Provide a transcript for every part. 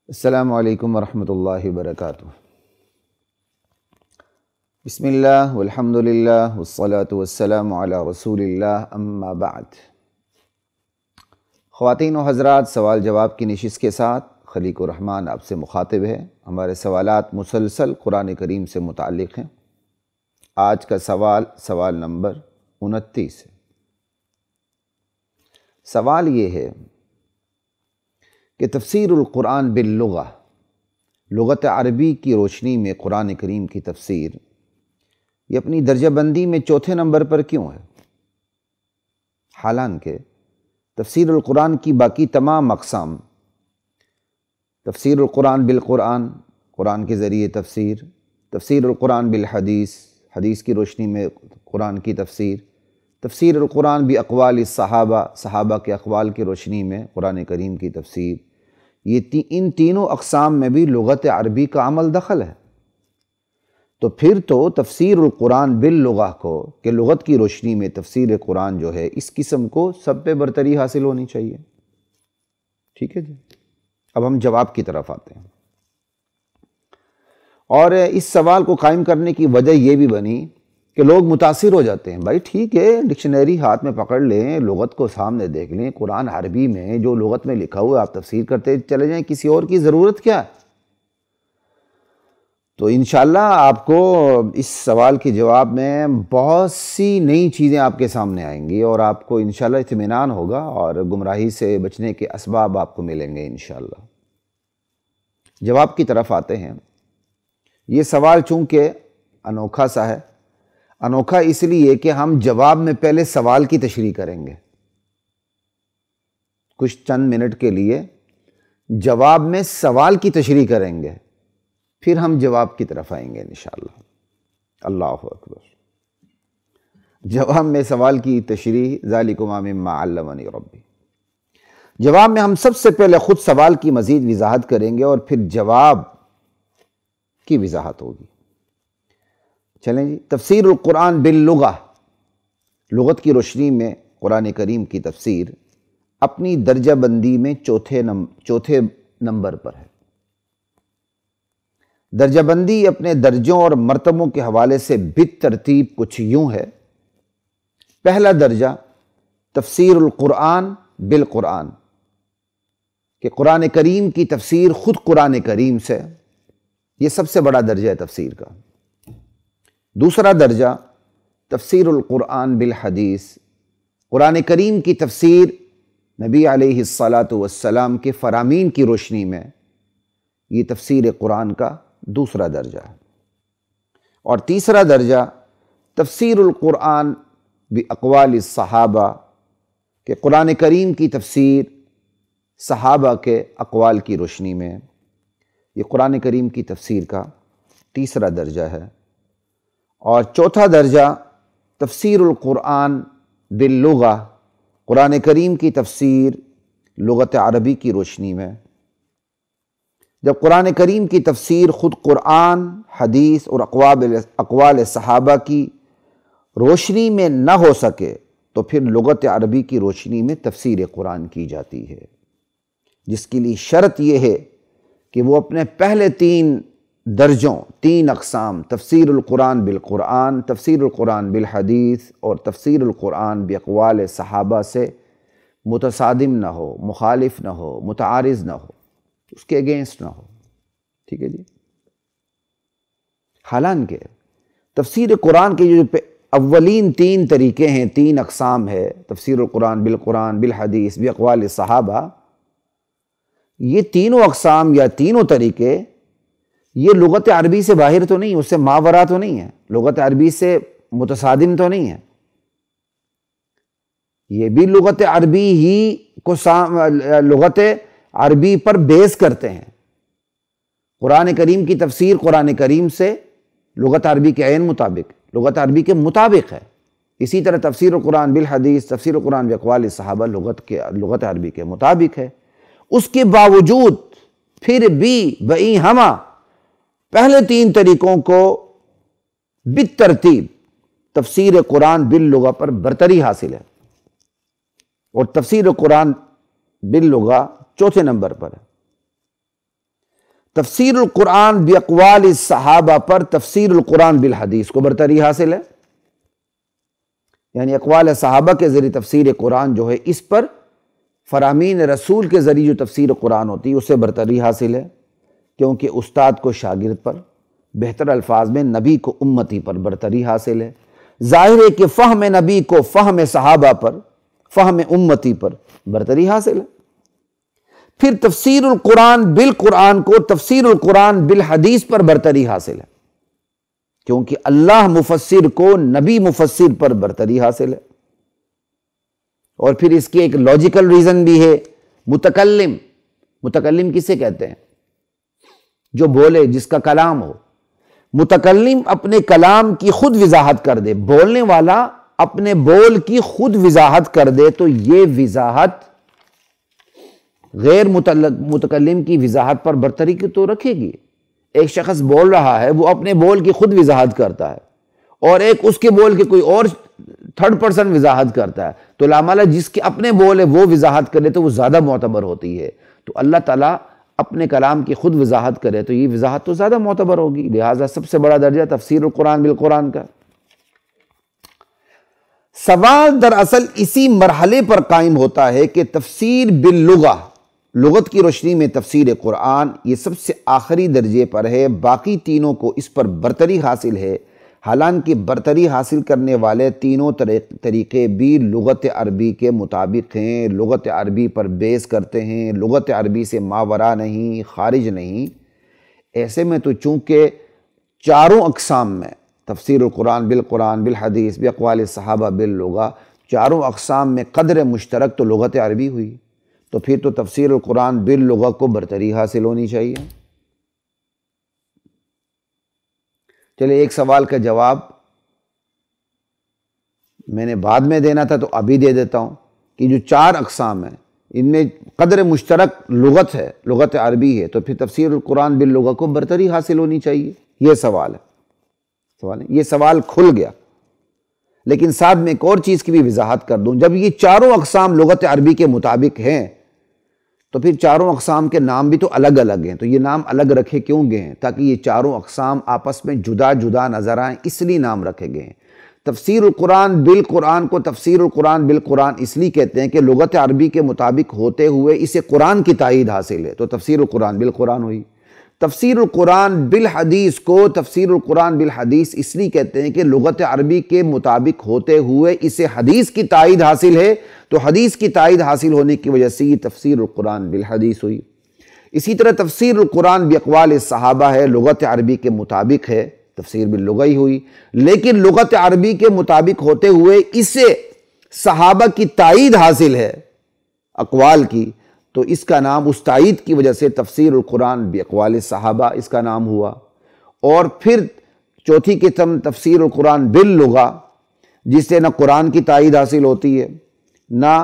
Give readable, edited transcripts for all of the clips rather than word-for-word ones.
السلام علیکم ورحمۃ اللہ وبرکاتہ۔ بسم اللہ والحمد للہ والصلاة والسلام علی رسول اللہ، اما بعد۔ خواتین و حضرات، سوال جواب کی نشست کے ساتھ خلیق الرحمن آپ سے مخاطب ہے۔ ہمارے سوالات مسلسل قرآن کریم سے متعلق ہیں۔ آج کا سوال نمبر 29 ہے۔ سوال یہ ہے کہ تفسیر القرآن باللغہ، لغت عربی کی روشنی میں قرآن کریم کی تفسیر یہ اپنی درجہ بندی میں چوتھے نمبر پر کیوں ہے؟ حالانکہ تفسیر القرآن کی باقی تمام اقسام، تفسیر القرآن بالقرآن، قرآن کے ذریعے تفسیر، تفسیر القرآن بالحدیث، حدیث کی روشنی میں قرآن کی تفسیر، تفسیر القرآن باقوال الصحابہ، صحابہ کے اقوال کی روشنی میں قرآن کریم کی تفسیر، ان تینوں اقسام میں بھی لغت عربی کا عمل دخل ہے۔ تو پھر تو تفسیر القرآن باللغہ کو، کہ لغت کی روشنی میں تفسیر قرآن جو ہے، اس قسم کو سب پہ برتری حاصل ہونی چاہیے۔ ٹھیک ہے جی، اب ہم جواب کی طرف آتے ہیں۔ اور اس سوال کو قائم کرنے کی وجہ یہ بھی بنی کہ لوگ متاثر ہو جاتے ہیں۔ بھائی ٹھیک ہے، ڈکشنری ہاتھ میں پکڑ لیں، لغت کو سامنے دیکھ لیں، قرآن عربی میں جو لغت میں لکھا ہوا ہے آپ تفسیر کرتے چلے جائیں، کسی اور کی ضرورت کیا ہے؟ تو انشاءاللہ آپ کو اس سوال کے جواب میں بہت سی نئی چیزیں آپ کے سامنے آئیں گی، اور آپ کو انشاءاللہ اطمینان ہوگا، اور گمراہی سے بچنے کے اسباب آپ کو ملیں گے انشاءاللہ۔ جواب کی طرف آتے ہیں۔ یہ سوال چونکہ انوکھا سا ہے، انوکھا اس لیے کہ ہم جواب میں پہلے سوال کی تشریح کریں گے۔ کچھ چند منٹ کے لیے جواب میں سوال کی تشریح کریں گے، پھر ہم جواب کی طرف آئیں گے انشاءاللہ۔ اللہ اکبر۔ جواب میں سوال کی تشریح، ذالکم مما علمنی ربی۔ جواب میں ہم سب سے پہلے خود سوال کی مزید وضاحت کریں گے، اور پھر جواب کی وضاحت ہوگی۔ چلیں جی، تفسیر القرآن باللغہ، لغت کی روشنی میں قرآن کریم کی تفسیر اپنی درجہ بندی میں چوتھے نمبر پر ہے۔ درجہ بندی اپنے درجوں اور مرتبوں کے حوالے سے بالترتیب کچھ یوں ہے۔ پہلا درجہ تفسیر القرآن بالقرآن، کہ قرآن کریم کی تفسیر خود قرآن کریم سے، یہ سب سے بڑا درجہ ہے تفسیر کا۔ دوسرا درجہ تفسیر القرآن بالحدیث، قرآن کریم کی تفسیر نبی علیہ السلام کے فرامین کی روشنی میں، یہ تفسیر قرآن کا دوسرا درجہ ہے۔ اور تیسرا درجہ تفسیر القرآن باقوال الصحابہ، کہ قرآن کریم کی تفسیر صحابہ کے اقوال کی روشنی میں، یہ قرآن کریم کی تفسیر کا تیسرا درجہ ہے۔ اور چوتھا درجہ تفسیر القرآن باللغہ، قرآن کریم کی تفسیر لغت عربی کی روشنی میں۔ جب قرآن کریم کی تفسیر خود قرآن، حدیث اور اقوال صحابہ کی روشنی میں نہ ہو سکے تو پھر لغت عربی کی روشنی میں تفسیر قرآن کی جاتی ہے، جس کے لیے شرط یہ ہے کہ وہ اپنے پہلے تین درجوں، تین اقسام، تفسیر القرآن بالقرآن، تفسیر القرآن بالحدیث اور تفسیر القرآن باقوال صحابہ سے متصادم نہ ہو، مخالف نہ ہو، متعارض نہ ہو، اس کے اگینسٹ نہ ہو۔ ٹھیک ہے جی۔ حالانکہ تفسیر قرآن کے جو اولین تین طریقے ہیں، تین اقسام ہے، تفسیر القرآن بالقرآن، بالحدیث، باقوال صحابہ، یہ تینوں اقسام یا تینوں طریقے یہ لغت عربی سے باہر تو نہیں، اس سے ماورا تو نہیں ہے، لغت عربی سے متصادم تو نہیں ہے، یہ بھی لغت عربی ہی کو لغت عربی پر بیس کرتے ہیں۔ قرآن کریم کی تفسیر قرآن کریم سے لغت عربی کے عین مطابق، لغت عربی کے مطابق ہے۔ اسی طرح تفسیر القرآن بالحدیث، تفسیر القرآن باقوال صحابہ لغت عربی کے مطابق ہے۔ اس کے باوجود پھر بھی بئی ہمہ پہلے تین طریقوں کو بالترتیب تفسیر قرآن باللغہ پر برتری حاصل ہے، اور تفسیر قرآن باللغہ چوتھے نمبر پر ہے۔ تفسیر القرآن باقوال الصحابہ پر تفسیر القرآن بالحدیث کو برتری حاصل ہے، یعنی اقوال صحابہ کے ذریعے تفسیر قرآن جو ہے اس پر فرامین رسول کے ذریعے جو تفسیر قرآن ہوتی ہے اسے برتری حاصل ہے، کیونکہ استاد کو شاگرد پر، بہتر الفاظ میں نبی کو امتی پر برتری حاصل ہے۔ ظاہر ہے کہ فہم نبی کو فہم صحابہ پر، فہم امتی پر برتری حاصل ہے۔ پھر تفسیر القرآن بالقرآن کو تفسیر القرآن بالحدیث پر برتری حاصل ہے، کیونکہ اللہ مفسر کو نبی مفسر پر برتری حاصل ہے۔ اور پھر اس کی ایک لاجیکل ریزن بھی ہے، متکلم، متکلم کسے کہتے ہیں؟ جو بولے، جس کا کلام ہو۔ متکلم اپنے کلام کی خود وضاحت کر دے، بولنے والا اپنے بول کی خود وضاحت کر دے تو یہ وضاحت غیر متکلم کی وضاحت پر برتری کی تو رکھے گی۔ ایک شخص بول رہا ہے، وہ اپنے بول کی خود وضاحت کرتا ہے، اور ایک اس کے بول کے کوئی اور تھرڈ پرسن وضاحت کرتا ہے، تو لامالہ جس کے اپنے بول ہے وہ وضاحت کرے تو وہ زیادہ معتبر ہوتی ہے۔ تو اللہ تعالیٰ اپنے کلام کی خود وضاحت کرے تو یہ وضاحت تو زیادہ معتبر ہوگی، لہٰذا سب سے بڑا درجہ تفسیر القرآن بالقرآن کا۔ سوال دراصل اسی مرحلے پر قائم ہوتا ہے کہ تفسیر باللغہ، لغت کی روشنی میں تفسیر قرآن یہ سب سے آخری درجے پر ہے، باقی تینوں کو اس پر برتری حاصل ہے، حالانکہ برتری حاصل کرنے والے تینوں طریقے بھی لغت عربی کے مطابق ہیں، لغت عربی پر بیس کرتے ہیں، لغت عربی سے ماورا نہیں، خارج نہیں۔ ایسے میں تو چونکہ چاروں اقسام میں تفسیر القرآن بالقرآن بالحدیث باقوال صحابہ باللغہ، چاروں اقسام میں قدر مشترک تو لغت عربی ہوئی، تو پھر تو تفسیر القرآن باللغہ کو برتری حاصل ہونی چاہیے۔ چلے ایک سوال کا جواب میں نے بعد میں دینا تھا تو ابھی دے دیتا ہوں کہ جو چار اقسام ہیں ان میں قدر مشترک لغت ہے، لغت عربی ہے، تو پھر تفسیر القرآن باللغہ کو برتری حاصل ہونی چاہیے۔ یہ سوال ہے، یہ سوال کھل گیا۔ لیکن ساتھ میں ایک اور چیز کی بھی وضاحت کر دوں، جب یہ چاروں اقسام لغت عربی کے مطابق ہیں تو پھر چاروں اقسام کے نام بھی تو الگ الگ ہیں، تو یہ نام الگ رکھے کیوں گئے ہیں؟ تاکہ یہ چاروں اقسام آپس میں جدا جدا نظر آئیں، اس لیے نام رکھے گئے ہیں۔ تفسیر القرآن بالقرآن کو تفسیر القرآن بالقرآن اس لیے کہتے ہیں کہ لغت عربی کے مطابق ہوتے ہوئے اسے قرآن کی تائید حاصل ہے، تو تفسیر القرآن بالقرآن ہوئی۔ تفسیر القرآن بالحدیث کو تفسیر القرآن بالحدیث اس لیے کہتے ہیں کہ لغت عربی کے مطابق ہوتے ہوئے اسے حدیث کی تائید حاصل ہے، تو حدیث کی تائید حاصل ہونے کی وجہ سے یہ تفسیر القرآن بالحدیث ہوئی۔ اسی طرح تفسیر القرآن باقوال صحابہ ہے، لغت عربی کے مطابق ہے، تفسیر باللغہ ہی ہوئی، لیکن لغت عربی کے مطابق ہوتے ہوئے اسے صحابہ کی تائید حاصل ہے اقوال کی، تو اس کا نام اس تائید کی وجہ سے تفسیر القرآن باقوال صحابہ اس کا نام ہوا۔ اور پھر چوتھی قسم تفسیر القرآن باللغہ، جس سے نہ قرآن کی تائید حاصل ہوتی ہے، نہ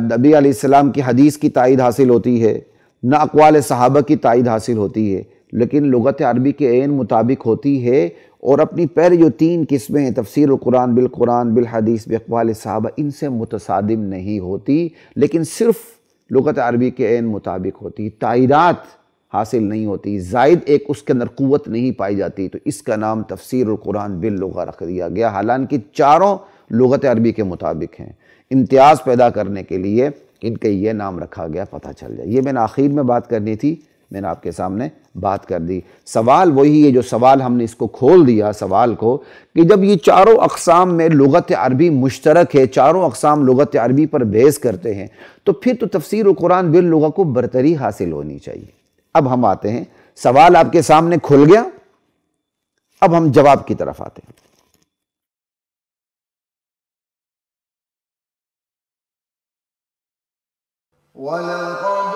نبی علیہ السلام کی حدیث کی تائید حاصل ہوتی ہے، نہ اقوال صحابہ کی تائید حاصل ہوتی ہے، لیکن لغت عربی کے عین مطابق ہوتی ہے۔ اور اپنی پہلے جو تین قسمیں ہیں تفسیر القرآن بالقرآن بالحدیث باقوال صحابہ، ان سے متصادم نہیں ہوتی، لیکن صرف لغت عربی کے عین مطابق ہوتی، تائیدات حاصل نہیں ہوتی، زائد ایک اس کے اندر قوت نہیں پائی جاتی، تو اس کا نام تفسیر القرآن باللغہ رکھ دیا گیا، حالانکہ چاروں لغت عربی کے مطابق ہیں۔ امتیاز پیدا کرنے کے لیے ان کے یہ نام رکھا گیا، پتہ چل جائے۔ یہ میں نے آخر میں بات کرنی تھی، میں نے آپ کے سامنے بات کر دی۔ سوال وہی ہے جو سوال ہم نے اس کو کھول دیا سوال کو، کہ جب یہ چاروں اقسام میں لغت عربی مشترک ہے، چاروں اقسام لغت عربی پر بیس کرتے ہیں، تو پھر تو تفسیر القرآن باللغہ کو برتری حاصل ہونی چاہیے۔ اب ہم آتے ہیں، سوال آپ کے سامنے کھل گیا، اب ہم جواب کی طرف آتے ہیں۔ وَلَقَدْ